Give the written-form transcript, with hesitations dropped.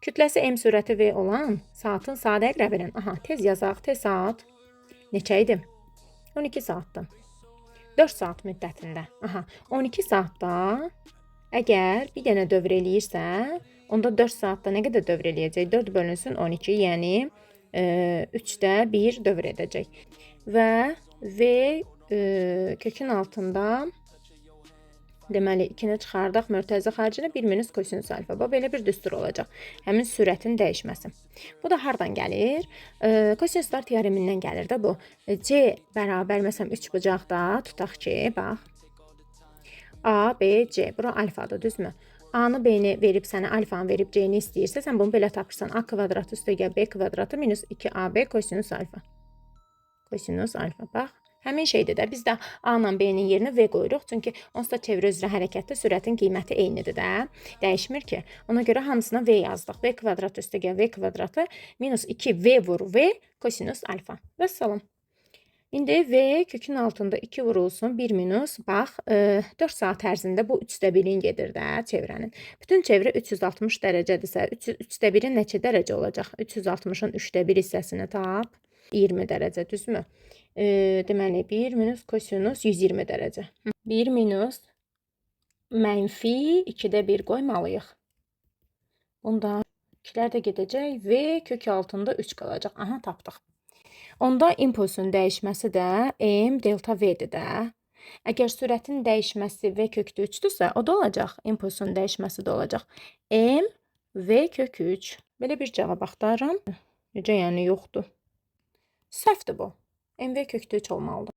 Kütləsi m sürəti v olan saatın sadə əqrəbinin, tez yazaq, tez saat neçə idi? 12 saatdır. 4 saat müddətində, 12 saatda əgər bir dənə dövr eləyirsə, onda 4 saatda nə qədər dövr eləyəcək? 4 bölünsün 12, yəni 3də 1 dövr edəcək. Və v kökün altında deməli 2-ni çıxardaq, mörtəzə xaricində 1 minus kosinus alfa. Belə bir düstur olacaq. Həmin sürətin dəyişməsi. Bu da hardan gəlir? Kosinuslar teoremindən gəlir də bu. C bərabər, məsələn, 3 bucaqda tutaq ki, bax. A, B, C. Bura alfadır, düzmü? A-nı, B-ni verib sənə alfanı verib C-ni istəyirsə, sən bunu belə tapırsan. A kvadratı üstəgəl B kvadratı minus 2AB kosinus alfa. Kosinus alfa, bax. Həmin şeydir də. Biz də A ilə B-nin yerinə V qoyuruq. Çünki onsuz da çevrə üzrə hərəkətdə sürətin qiyməti eynidir də. Dəyişmir ki. Ona görə hamısına V yazdıq. V kvadratı üstəgəl V kvadratı minus 2V vur V kosinus alfa. Vəssalam. İndi V kökün altında 2 vurulsun 1 minus. Bax 4 saat ərzində bu 3də 1-in gedir də çevrənin. Bütün çevrə 360 dərəcədirsə 3də 1-in neçə dərəcə olacaq? 360-ın 3də 1 hissəsini tap. 20 dərəcə, düzmü? Deməli 1 minus kosinus 120 dərəcə. 1 minus mənfi 2də 1 qoymalıyıq. Bunda 2-lər də gedəcək. V kök altında 3 qalacaq. Tapdıq. Onda impulsun dəyişməsi də m delta v-dir də. Əgər sürətin dəyişməsi v kökdə 3-dürsə, o da olacaq. Impulsun dəyişməsi də olacaq. M v kök 3. Belə bir cavab axtarıram. Necə yəni yoxdur? Səhvdir bu. MV kökdə 3 olmalıdır.